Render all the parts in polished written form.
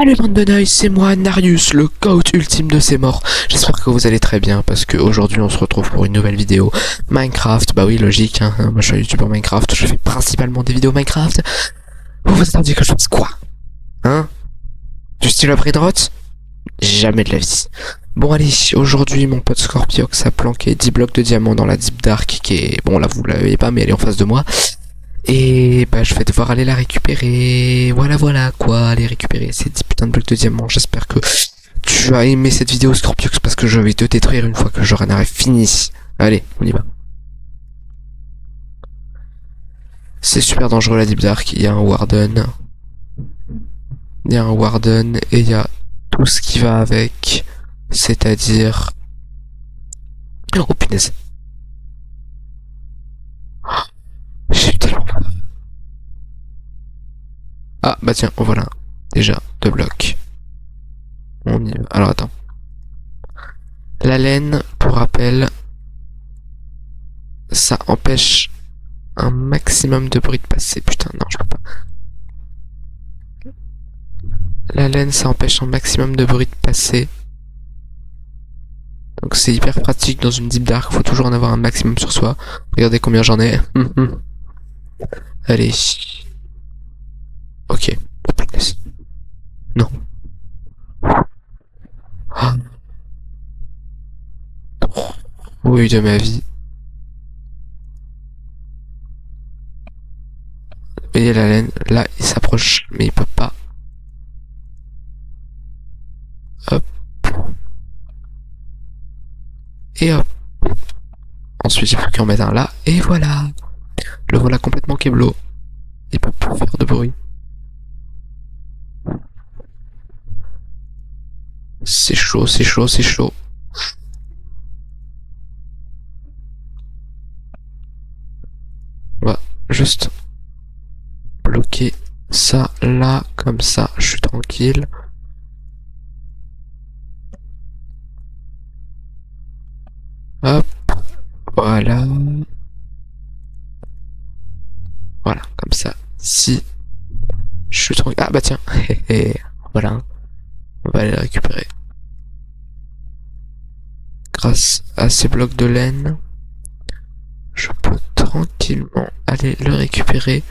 Salut bande de nice, c'est moi Narius, le GOAT ultime de ces morts. J'espère que vous allez très bien parce que aujourd'hui on se retrouve pour une nouvelle vidéo Minecraft. Bah oui, logique, hein. Moi je suis un youtubeur Minecraft, je fais principalement des vidéos Minecraft. Vous vous attendiez que je fasse quoi? Hein? Du style après drot? Jamais de la vie. Bon allez, aujourd'hui mon pote Scorpiox a planqué 10 blocs de diamants dans la Deep Dark qui est... Bon là vous la voyez pas mais elle est en face de moi. Et bah je vais devoir aller la récupérer. Voilà quoi, aller récupérer ces 10 putains de blocs de diamants. J'espère que tu as aimé cette vidéo Scorpiox parce que je vais te détruire une fois que j'en aurai fini. Allez, on y va. C'est super dangereux la Deep Dark, il y a un Warden. Il y a un Warden et il y a tout ce qui va avec. C'est-à-dire... Oh punaise. J'ai eu tellement peur. Ah bah tiens, voilà. Déjà, 2 blocs. On y va. Alors attends. La laine, pour rappel, ça empêche un maximum de bruit de passer. Putain, non, je peux pas. La laine, ça empêche un maximum de bruit de passer. Donc c'est hyper pratique dans une Deep Dark, faut toujours en avoir un maximum sur soi. Regardez combien j'en ai. Allez. Ok. Non. Ah. Oui, de ma vie. Vous voyez la laine, là il s'approche, mais il peut pas. Hop. Et hop. Ensuite il faut qu'il en mette un là, et voilà. Le voilà complètement keblo. Il peut plus faire de bruit. C'est chaud, c'est chaud, c'est chaud. On va juste bloquer ça là, comme ça, je suis tranquille. Hop, voilà. Voilà, comme ça. Si je suis tranquille. Ah bah tiens, voilà. On va aller le récupérer. Grâce à ces blocs de laine, je peux tranquillement aller le récupérer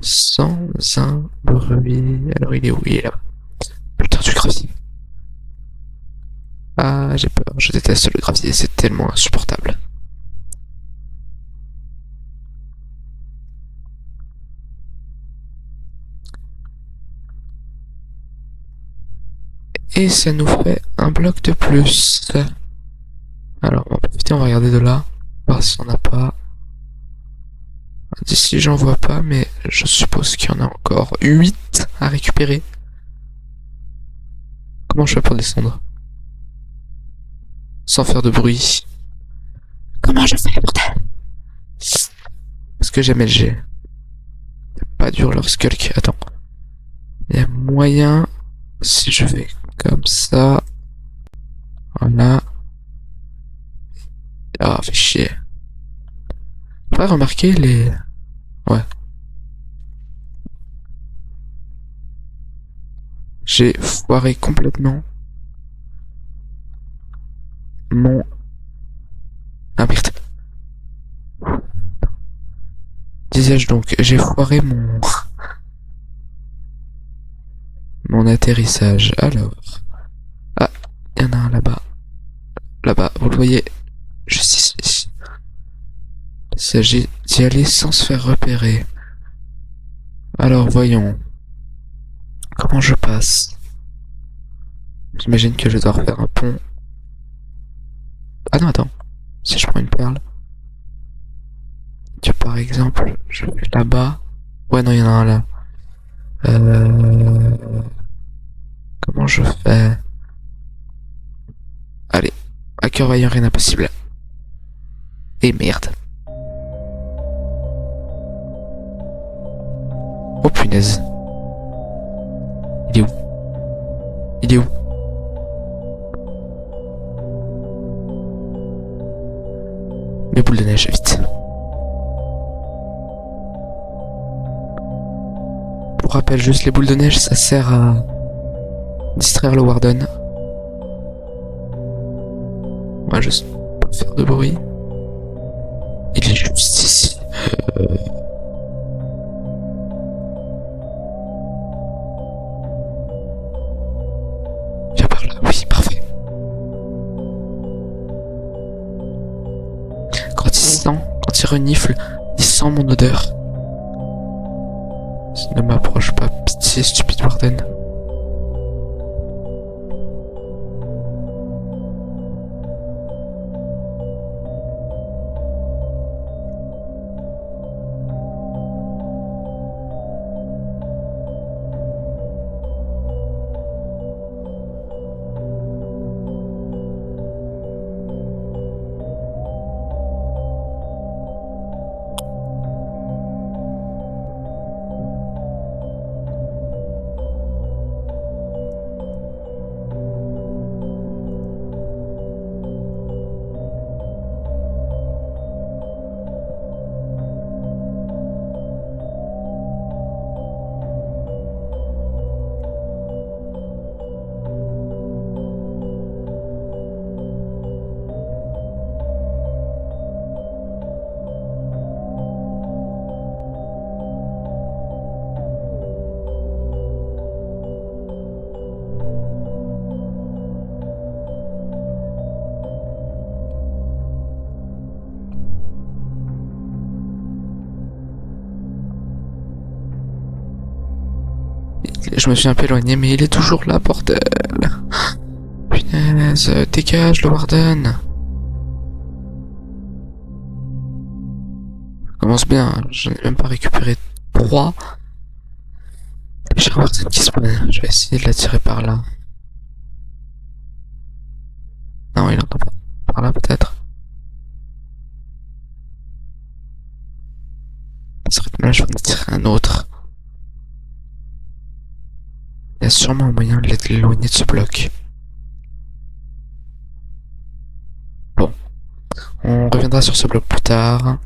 sans un bruit. Alors il est où? Il est là-bas. Putain, du gravier. Ah, j'ai peur. Je déteste le gravier, c'est tellement insupportable. Et ça nous fait un bloc de plus. Alors, on va profiter, on va regarder de là. Voir si on n'a pas. D'ici, j'en vois pas, mais je suppose qu'il y en a encore 8 à récupérer. Comment je fais pour descendre? Sans faire de bruit. Comment je fais, bordel? Parce que jamais le G. Pas dur leur skulk. Attends. Il y a moyen, si je vais comme ça. Voilà. Ah, fait chier. Pas remarquer les... Ouais. J'ai foiré complètement mon... Ah merde. Disais-je donc, j'ai foiré mon atterrissage. Alors... Ah, il y en a un là-bas. Là-bas, vous le voyez, juste ici. Il s'agit d'y aller sans se faire repérer. Alors voyons. Comment je passe? J'imagine que je dois refaire un pont. Ah non, attends. Si je prends une perle. Tu par exemple, je vais là-bas. Ouais, non, il y en a un là. Comment je fais? Allez. À cœur vaillant, rien d'impossible. Et merde. Oh punaise. Il est où? Il est où? Mes boules de neige, vite. Pour rappel, juste les boules de neige, ça sert à distraire le Warden. On va juste pas faire de bruit. Il est juste ici. Viens par là, oui, parfait. Quand il renifle, il sent mon odeur. Ne m'approche pas, pitié, stupide Warden. Je me suis un peu éloigné, mais il est toujours là, bordel. Punaise, dégage le Warden. Ça commence bien, j'en ai même pas récupéré 3. J'ai un Warden qui spawn. Je vais essayer de l'attirer par là. Non, il entend pas. Par là, peut-être. À ce rythme-là, je vais en attirer un autre. Il y a sûrement un moyen de l'éloigner de ce bloc. Bon. On reviendra sur ce bloc plus tard.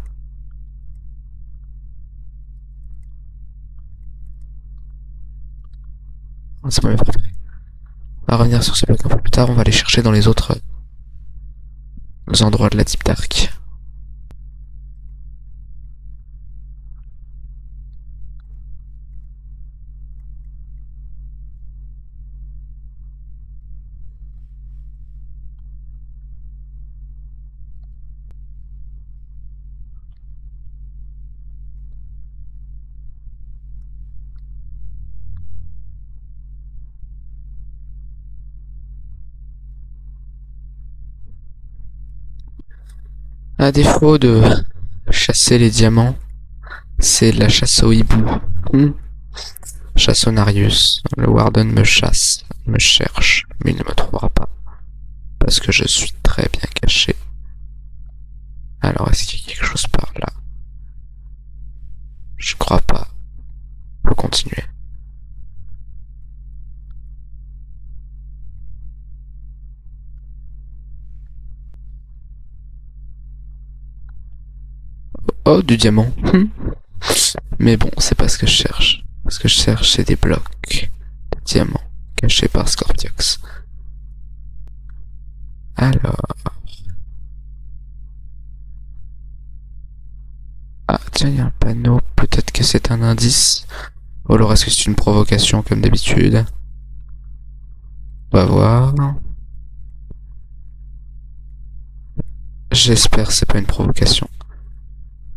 C'est pas mes préférés. On va revenir sur ce bloc un peu plus tard. On va aller chercher dans les autres endroits de la Deep Dark. À défaut de chasser les diamants, c'est la chasse au hibou. Chasse au Narius. Le Warden me chasse, me cherche, mais il ne me trouvera pas. Parce que je suis très bien caché. Alors, est-ce qu'il y a quelque chose par là? Je crois pas. Faut continuer. Oh, du diamant. Mais bon, c'est pas ce que je cherche. Ce que je cherche, c'est des blocs de diamants cachés par Scorpiox. Alors... Ah, tiens, il y a un panneau. Peut-être que c'est un indice. Ou alors est-ce que c'est une provocation comme d'habitude? On va voir. J'espère que c'est pas une provocation.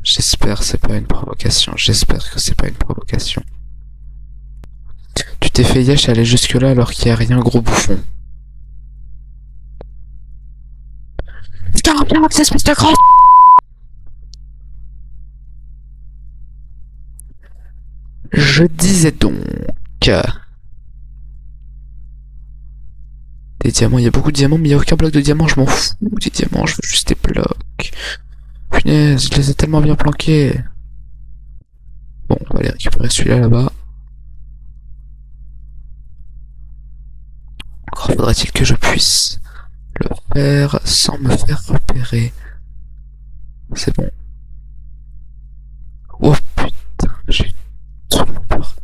J'espère que c'est pas une provocation. J'espère que c'est pas une provocation. Tu t'es fait yesh aller jusque-là alors qu'il y a rien, gros bouffon. Putain, bien, cette espèce de grand... Je disais donc... Des diamants, il y a beaucoup de diamants, mais il n'y a aucun bloc de diamants, je m'en fous des diamants, je veux juste des blocs. Punaise, je les ai tellement bien planqués. Bon, on va aller récupérer celui-là là-bas. Encore faudrait-il que je puisse le faire sans me faire repérer. C'est bon. Oh putain, j'ai tellement peur.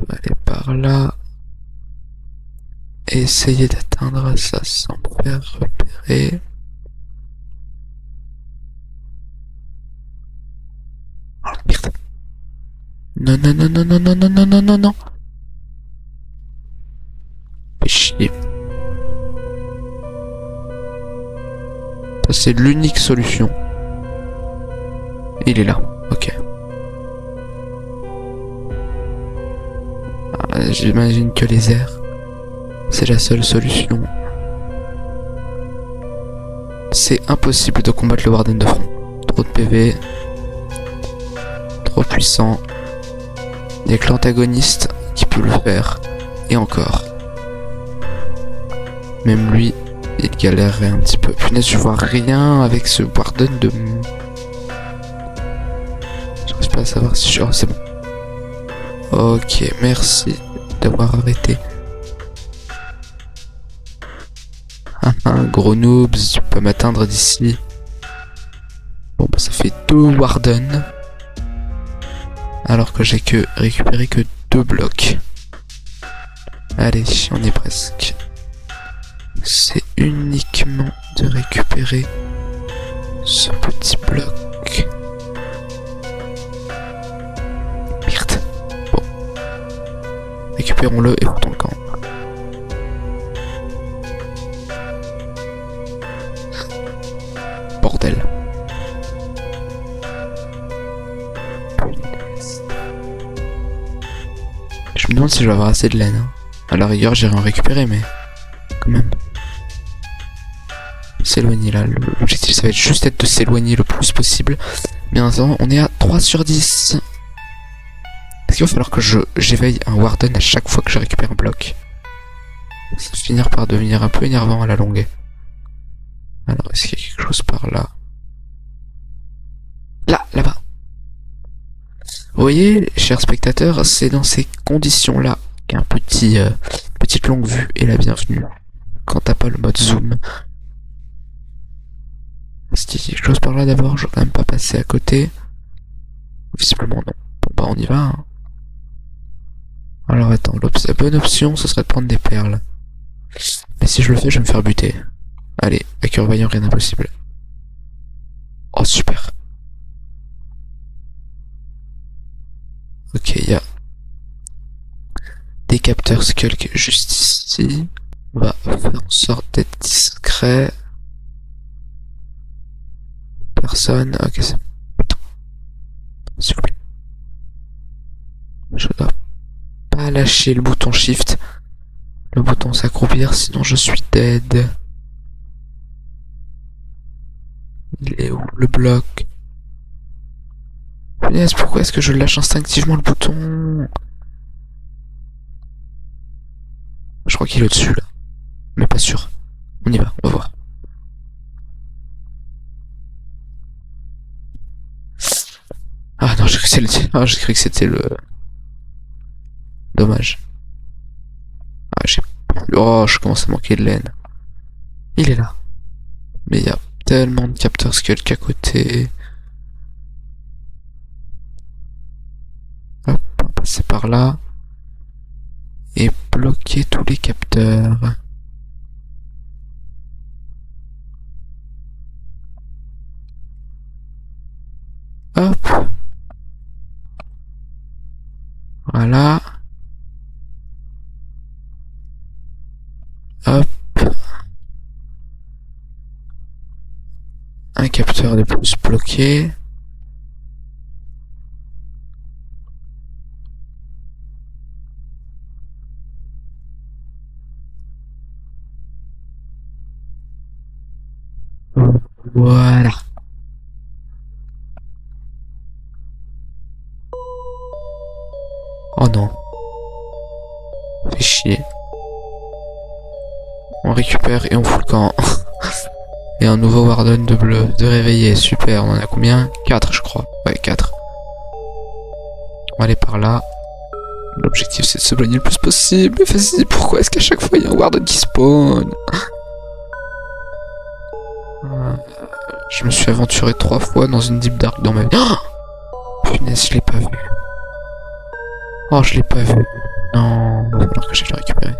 aller par là. Et essayer d'atteindre ça sans me faire repérer. Oh merde. Non, non, non, non, non, non, non, non, non, non, non. Fais chier. Ça, c'est l'unique solution. Il est là. Ok. Ah, j'imagine que les airs, c'est la seule solution. C'est impossible de combattre le Warden de front. Trop de PV. Trop puissant. Il n'y a que l'antagoniste qui peut le faire. Et encore. Même lui, il galérerait un petit peu. Punaise, je vois rien avec ce Warden de... J'arrive pas à savoir si je... Oh, c'est bon. Ok, merci d'avoir arrêté. Gros noobs, tu peux m'atteindre d'ici. Bon, bah ça fait 2 Warden. Alors que j'ai que récupéré que 2 blocs. Allez, on est presque. C'est uniquement de récupérer ce petit bloc. Merde. Bon. Récupérons-le et foutons le camp. Bordel. Je me demande si je vais avoir assez de laine. À la rigueur, j'irai en récupérer, mais quand même. S'éloigner là. L'objectif, ça va être juste de s'éloigner le plus possible. Bien entendu, on est à 3 sur 10. Est-ce qu'il va falloir que j'éveille un Warden à chaque fois que je récupère un bloc? Ça va finir par devenir un peu énervant à la longue. Alors, est-ce qu'il y a quelque chose par là? Là-bas. Vous voyez, chers spectateurs, c'est dans ces conditions-là qu'un petite longue vue est la bienvenue. Quand t'as pas le mode zoom. Est-ce qu'il y a quelque chose par là d'abord? Je vais quand même pas passer à côté. Visiblement non. Bon bah on y va. Hein. Alors attends, la bonne option ce serait de prendre des perles. Mais si je le fais, je vais me faire buter. Allez, avec Urvaillant, rien d'impossible. Oh super. Ok, il y a des capteurs Skulk juste ici. On va faire en sorte d'être discret. Personne. Ok, c'est... Putain. S'il vous plaît. Je dois pas lâcher le bouton Shift. Le bouton s'accroupir, sinon je suis dead. Il est où le bloc? Punaise, pourquoi est-ce que je lâche instinctivement le bouton? Je crois qu'il est au-dessus là. Mais pas sûr. On y va, on va voir. Ah non, j'ai cru que c'était le... Dommage. Ah, oh, je commence à manquer de laine. Il est là. Mais il y a tellement de capteurs Skulk à côté. Hop, on va passer par là. Et bloquer tous les capteurs. Hop. Voilà. Hop. Un capteur de plus bloqué. Voilà. Oh non. Fait chier. On récupère et on fout le camp. Et un nouveau Warden de bleu. De réveiller. Super. On en a combien? 4 je crois. Ouais, 4. On va aller par là. L'objectif c'est de se éloigner le plus possible. Mais vas-y, pourquoi est-ce qu'à chaque fois il y a un Warden qui spawn? Je me suis aventuré 3 fois dans une Deep Dark dans ma vie. Oh punaise, je l'ai pas vu. Oh, je l'ai pas vu. Non, il va falloir que j'aille le récupérer.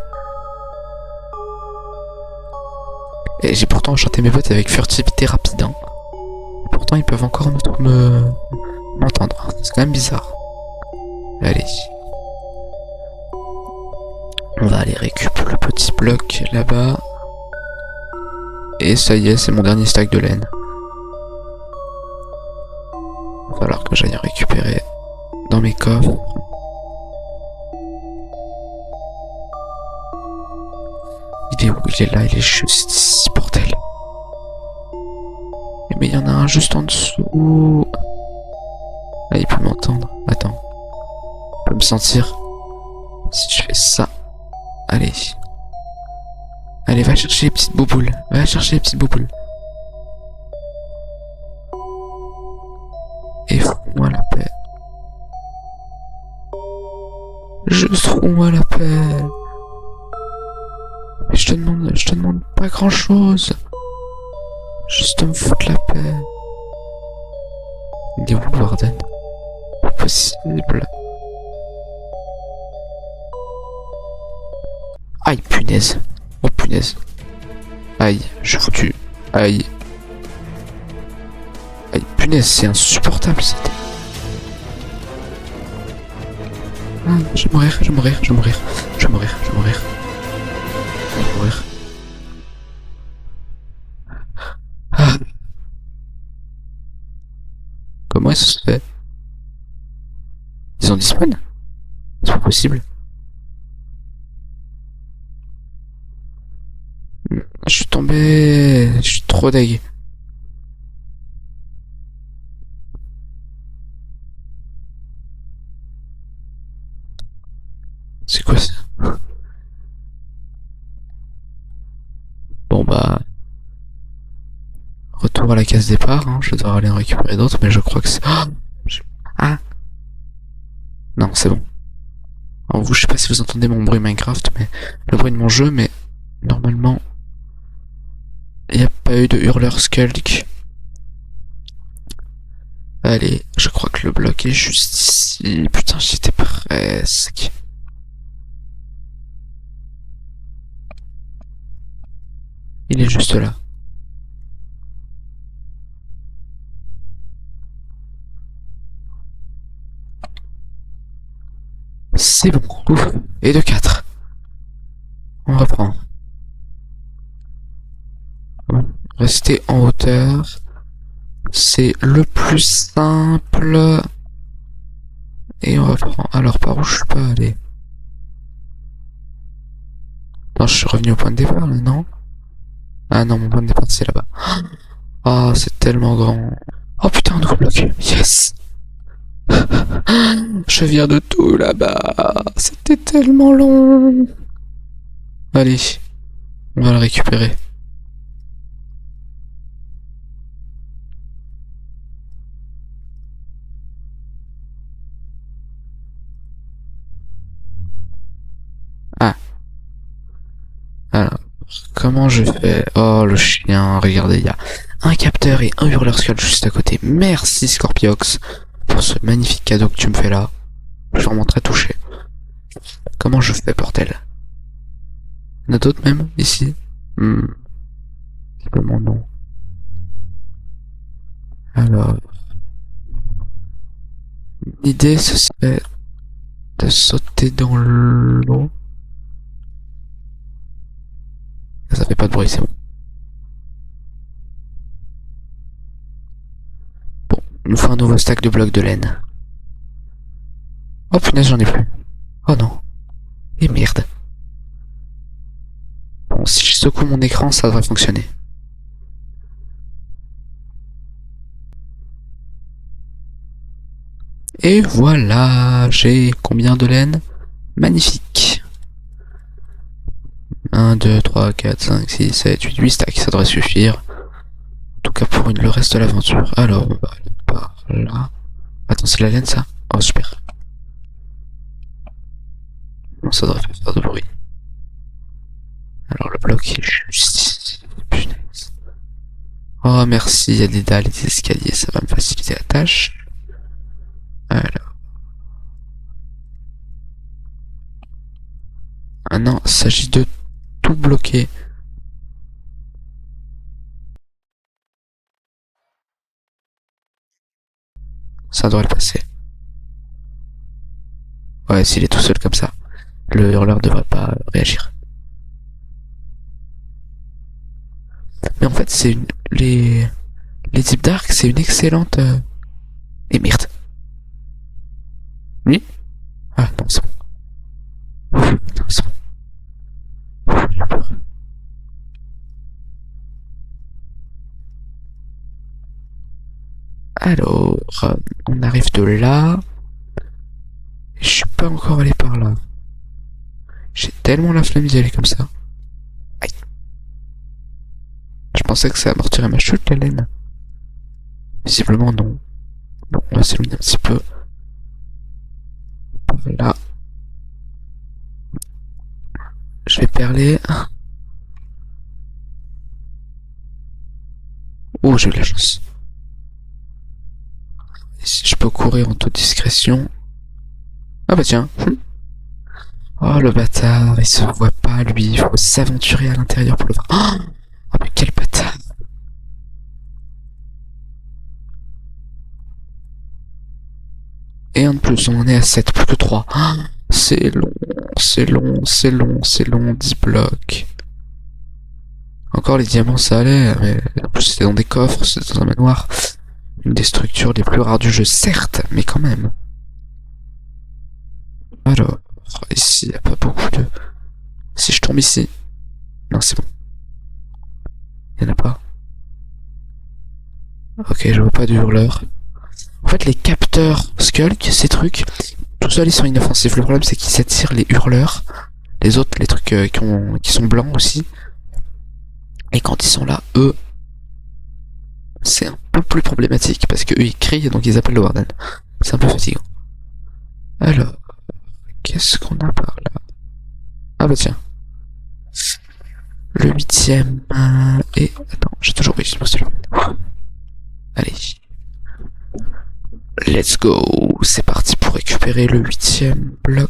Et j'ai pourtant enchanté mes bottes avec furtivité rapide. Hein. Pourtant, ils peuvent encore m'entendre. C'est quand même bizarre. Allez. On va aller récupérer le petit bloc là-bas. Et ça y est, c'est mon dernier stack de laine. Il va falloir que j'aille récupérer dans mes coffres. Il est où? Il est là, il est juste ici, bordel. Mais il y en a un juste en dessous. Ah, il peut m'entendre. Attends. Il peut me sentir. Si je fais ça. Allez. Allez, va chercher les petites bouboules. Va chercher les petites bouboules. Et fous-moi la paix. Juste fous-moi la paix. Mais je te demande pas grand chose. Juste me foutre la paix. Il est où le Warden? Pas possible. Aïe, punaise. Oh punaise. Aïe, je suis foutu. Aïe. Aïe, punaise, c'est insupportable cette. Ah, je vais mourir, je vais mourir, je vais mourir. Je vais mourir, je vais mourir. Je vais mourir. Ah. Comment est-ce que ça se fait? Ils ont disparu? C'est pas possible. Je suis tombé. Je suis trop deg. C'est quoi ça? Bon bah. Retour à la case départ, hein. Je vais devoir aller en récupérer d'autres, mais je crois que c'est. Ah! Non, c'est bon. Alors vous, je sais pas si vous entendez mon bruit Minecraft, mais le bruit de mon jeu, mais normalement, il n'y a pas eu de hurleur skulk. Allez, je crois que le bloc est juste ici. Putain, j'étais presque. Il est juste là. C'est bon. Ouf. Et de 4. On reprend. Rester en hauteur. C'est le plus simple. Et on reprend. Alors, par où je peux aller? Non, je suis revenu au point de départ, là, non? Ah non, mon point de départ, c'est là-bas. Ah, oh, c'est tellement grand. Oh putain, un nouveau bloc. Yes! Je viens de tout là-bas. C'était tellement long. Allez, on va le récupérer. Ah. Alors, comment je fais? Oh, le chien, regardez, il y a un capteur et un hurleur skull juste à côté. Merci Scorpiox pour ce magnifique cadeau que tu me fais là. Je suis vraiment très touché. Comment je fais, bordel? Il y en a d'autres même, ici? Simplement non. Alors... L'idée, ce serait de sauter dans l'eau. Ça fait pas de bruit, c'est bon. Bon, il nous faut un nouveau stack de blocs de laine. Oh punaise, j'en ai plus. Oh non. Et merde. Bon, si je secoue mon écran, ça devrait fonctionner. Et voilà, j'ai combien de laine? Magnifique. 1, 2, 3, 4, 5, 6, 7, 8, 8 stacks, ça devrait suffire. En tout cas pour le reste de l'aventure. Alors, on va aller par là. Attends, c'est la laine ça? Oh, super. Bon, ça devrait faire de bruit. Alors, le bloc est juste ici. Punaise. Oh, merci, il y a des dalles et des escaliers, ça va me faciliter la tâche. Alors. Maintenant, il s'agit de tout bloquer. Ça devrait le passer. Ouais, s'il est tout seul comme ça, le hurleur devrait pas réagir. Mais en fait, les Deep Dark, c'est une excellente... Et merde. Lui? Ah, non, c'est bon. Non, c'est bon. J'ai peur. Alors, on arrive de là. Je suis pas encore allé par là. J'ai tellement la flemme d'y aller comme ça. Aïe. Je pensais que ça amortirait ma chute, la laine. Visiblement, non. Bon, on va s'éloigner un petit peu. Par là. Je vais perler. Oh, j'ai eu de la chance. Ici, je peux courir en toute discrétion. Ah bah tiens. Oh, le bâtard, il se voit pas, lui. Il faut s'aventurer à l'intérieur pour le voir. Oh, mais quel bâtard. Et un de plus, on en est à 7, plus que 3. C'est long, c'est long, c'est long, c'est long, 10 blocs. Encore les diamants, ça allait, mais en plus c'était dans des coffres, c'était dans un manoir. Une des structures les plus rares du jeu, certes, mais quand même. Alors, ici, y a pas beaucoup de... Si je tombe ici... Non, c'est bon. Y'en a pas. Ok, je vois pas de hurleur. En fait, les capteurs Skulk, ces trucs, tout seuls ils sont inoffensifs. Le problème c'est qu'ils attirent les hurleurs. Les autres, les trucs qui sont blancs aussi. Et quand ils sont là, eux, c'est un peu plus problématique parce que eux ils crient donc ils appellent le warden. C'est un peu fatigant. Alors, qu'est-ce qu'on a par là? Ah bah tiens. Le 8ème. Et attends, j'ai toujours oublié celui-là. Allez. Let's go. C'est parti pour récupérer le 8ème bloc.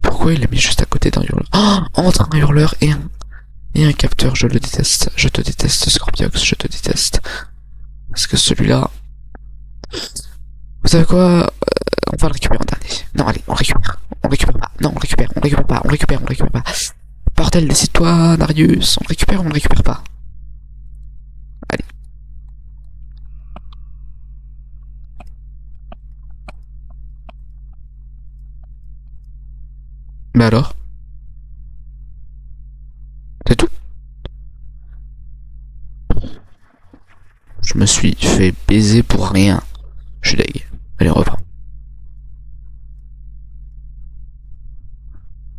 Pourquoi il l'a mis juste à côté d'un hurleur? Oh, entre un hurleur et un capteur, je le déteste. Je te déteste, Scorpiox, je te déteste. Parce que celui-là... Vous savez quoi? On va le récupérer en dernier. Non, allez, on récupère. On récupère pas. Non, on récupère pas. On récupère pas. Bordel, décide-toi, Darius. On le récupère ou on le récupère pas? Allez. Mais alors? C'est tout? Je me suis fait baiser pour rien. Je suis deg. Allez, on reprend.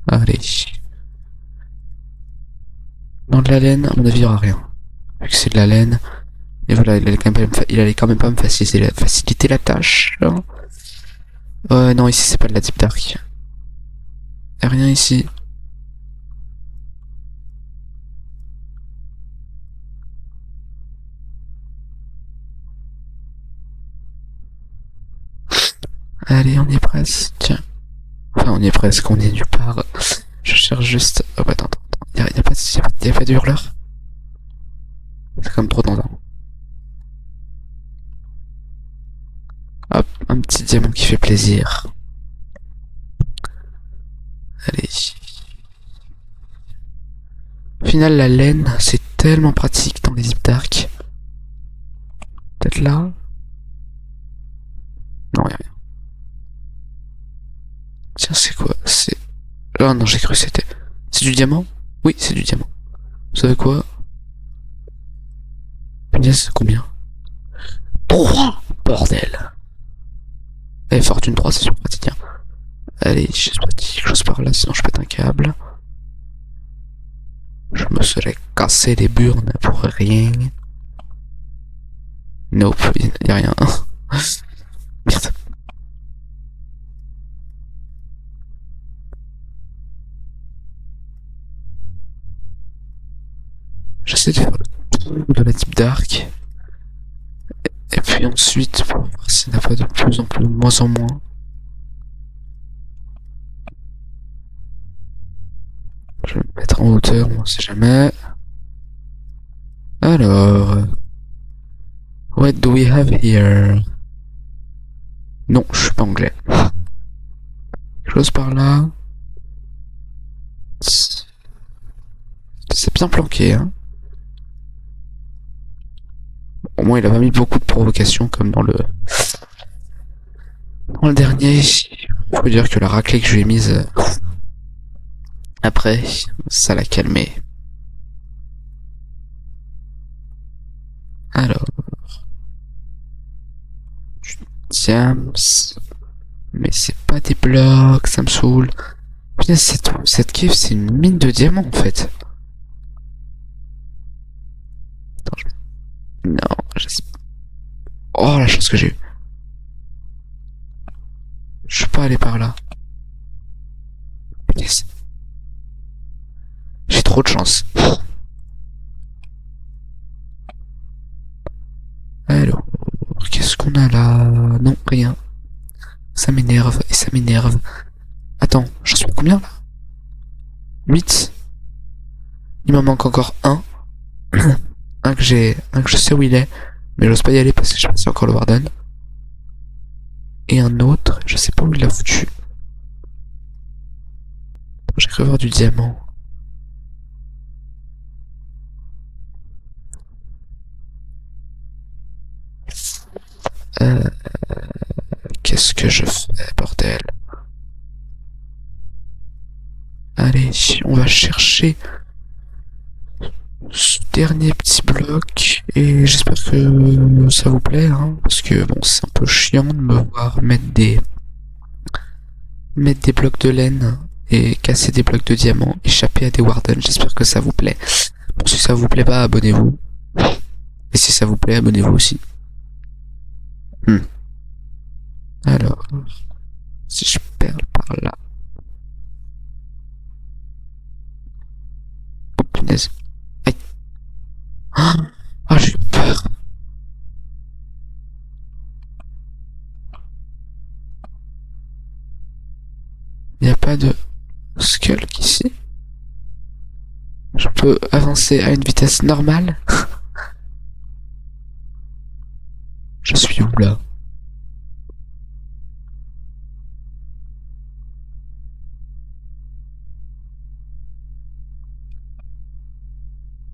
Allez. Dans de la laine, à mon avis, il n'y aura rien. Vu que c'est de la laine. Et voilà, il allait quand même pas me faciliter la tâche. Non, ici, c'est pas de la Deep Dark. Y'a rien ici. Allez, on y est presque. Tiens. Enfin, on y est presque, on y est nulle part. Je cherche juste... Oh, attends. Y'a pas de hurleur? C'est comme trop tentant. Hop, un petit diamant qui fait plaisir. Allez. Au final, la laine, c'est tellement pratique dans les Deep Dark. Peut-être là? Non, y'a rien. Tiens, c'est quoi? C'est... Oh non, j'ai cru que c'était... C'est du diamant? Oui, c'est du diamant. Vous savez quoi? Punaise, combien? 3! Bordel! Eh, fortune 3, c'est super pratique, hein. Allez, j'espère quelque chose par là, sinon je pète un câble. Je me serais cassé les burnes pour rien. Nope, y'a rien. Merde. J'essaie de faire le tour de la Deep Dark. Et puis ensuite, pour voir s'il n'y en a pas de plus en plus, de moins en moins. en hauteur, on sait jamais. Alors, what do we have here? Non, je suis pas anglais. Quelque chose par là. C'est bien planqué, hein. Au moins, il a pas mis beaucoup de provocations comme dans le dernier. Faut dire que la raclée que je lui ai mise après, ça l'a calmé. Alors, Diams, mais c'est pas des blocs, ça me saoule. Putain, cette cave, c'est une mine de diamants en fait. Attends, non, oh la chance que j'ai eue. Je suis pas allé par là. Yes. J'ai trop de chance. Alors, qu'est-ce qu'on a là? Non, rien. Ça m'énerve et ça m'énerve. Attends, j'en suis à combien là? 8. Il m'en manque encore un. un que je sais où il est, mais j'ose pas y aller parce que je sais pas si c'est encore le Warden. Et un autre, je sais pas où il l'a foutu. J'ai cru voir du diamant. Qu'est-ce que je fais, bordel? Allez, on va chercher ce dernier petit bloc et j'espère que ça vous plaît, hein, parce que bon, c'est un peu chiant de me voir mettre des blocs de laine et casser des blocs de diamant, échapper à des wardens. J'espère que ça vous plaît. Bon, si ça vous plaît pas, abonnez-vous. Et si ça vous plaît, abonnez-vous aussi. Alors, si je perds par là. Oh punaise. Aïe. Ah, j'ai eu peur. Il n'y a pas de skull ici. Je peux avancer à une vitesse normale. Je suis où là?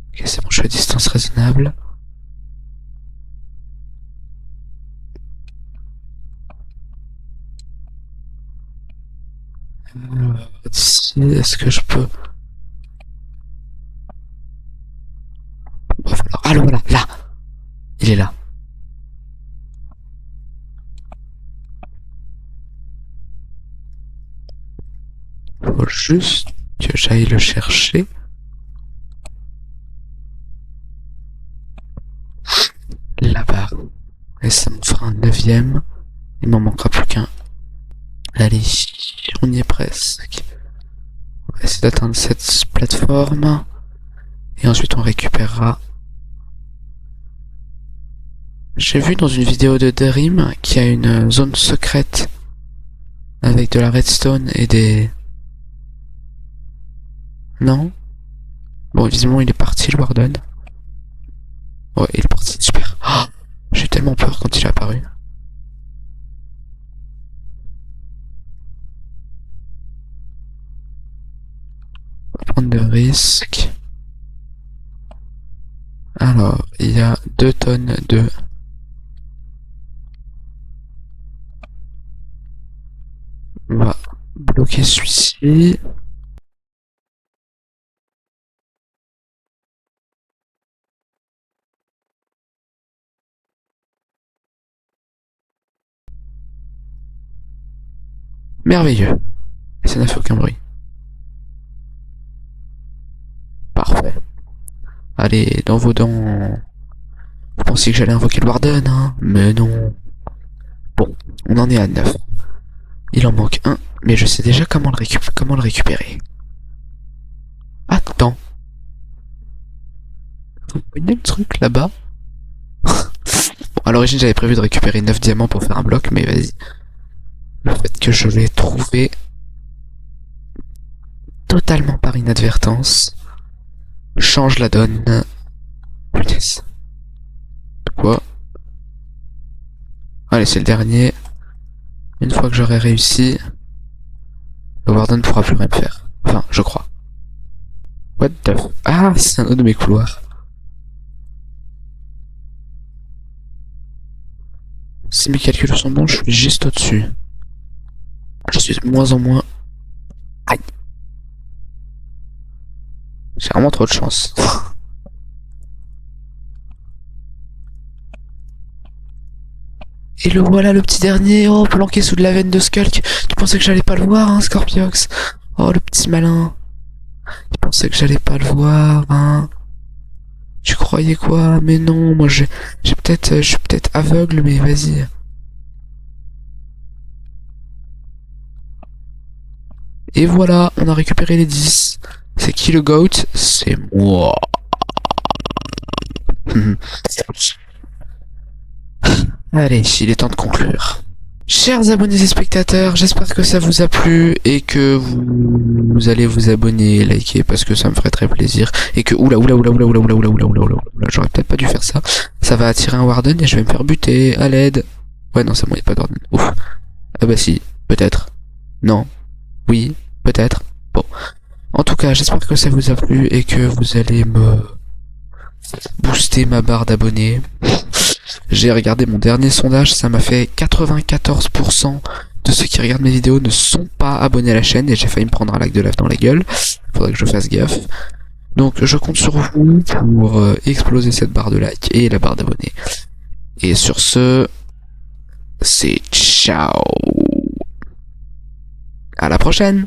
Ok, c'est bon, je suis à distance raisonnable. D'ici, est-ce que je peux... Ah voilà, là. Il est là. Faut juste que j'aille le chercher. Là-bas. Et ça me fera un 9ème. Il m'en manquera plus qu'un. Allez, on y est presque. On va essayer d'atteindre cette plateforme. Et ensuite on récupérera. J'ai vu dans une vidéo de Dream qu'il y a une zone secrète avec de la redstone et des... Non? Bon, visiblement il est parti le Warden. Ouais, il est parti, super. Oh, j'ai eu tellement peur quand il est apparu. On va prendre de risques. Alors, il y a 2 tonnes de... On va bloquer celui-ci. Merveilleux. Et ça n'a fait aucun bruit. Parfait. Allez, dans vos dents. Vous pensiez que j'allais invoquer le Warden, hein? Mais non. Bon, on en est à 9. Il en manque un, mais je sais déjà comment le récupérer. Attends. Vous voyez le truc là-bas? Bon, à l'origine, j'avais prévu de récupérer 9 diamants pour faire un bloc, mais vas-y. Le fait que je l'ai trouvé totalement par inadvertance, change la donne. Punaise. Quoi? Allez, c'est le dernier. Une fois que j'aurai réussi, le Warden ne pourra plus rien faire. Enfin, je crois. What the f... Ah, c'est un autre de mes couloirs. Si mes calculs sont bons, je suis juste au-dessus. Je suis de moins en moins... Aïe. J'ai vraiment trop de chance. Et le voilà, le petit dernier. Oh, planqué sous de la veine de Skulk. Tu pensais que j'allais pas le voir, hein, Scorpiox? Oh, le petit malin. Tu pensais que j'allais pas le voir, hein? Tu croyais quoi? Mais non, moi je suis peut-être aveugle, mais vas-y. Et voilà, on a récupéré les 10. C'est qui le GOAT? C'est moi. Allez, il est temps de conclure. Chers abonnés et spectateurs, j'espère que ça vous a plu et que vous allez vous abonner et liker parce que ça me ferait très plaisir. Et que oula, j'aurais peut-être pas dû faire ça. Ça va attirer un Warden et je vais me faire buter. À l'aide. Ouais, non, c'est bon, y a pas de Warden. Ouf. Ah bah si, peut-être. Non. Oui, peut-être. Bon. En tout cas, j'espère que ça vous a plu et que vous allez me booster ma barre d'abonnés. J'ai regardé mon dernier sondage, ça m'a fait 94% de ceux qui regardent mes vidéos ne sont pas abonnés à la chaîne et j'ai failli me prendre un lac de lave dans la gueule. Faudrait que je fasse gaffe. Donc je compte sur vous pour exploser cette barre de like et la barre d'abonnés. Et sur ce, c'est ciao. À la prochaine.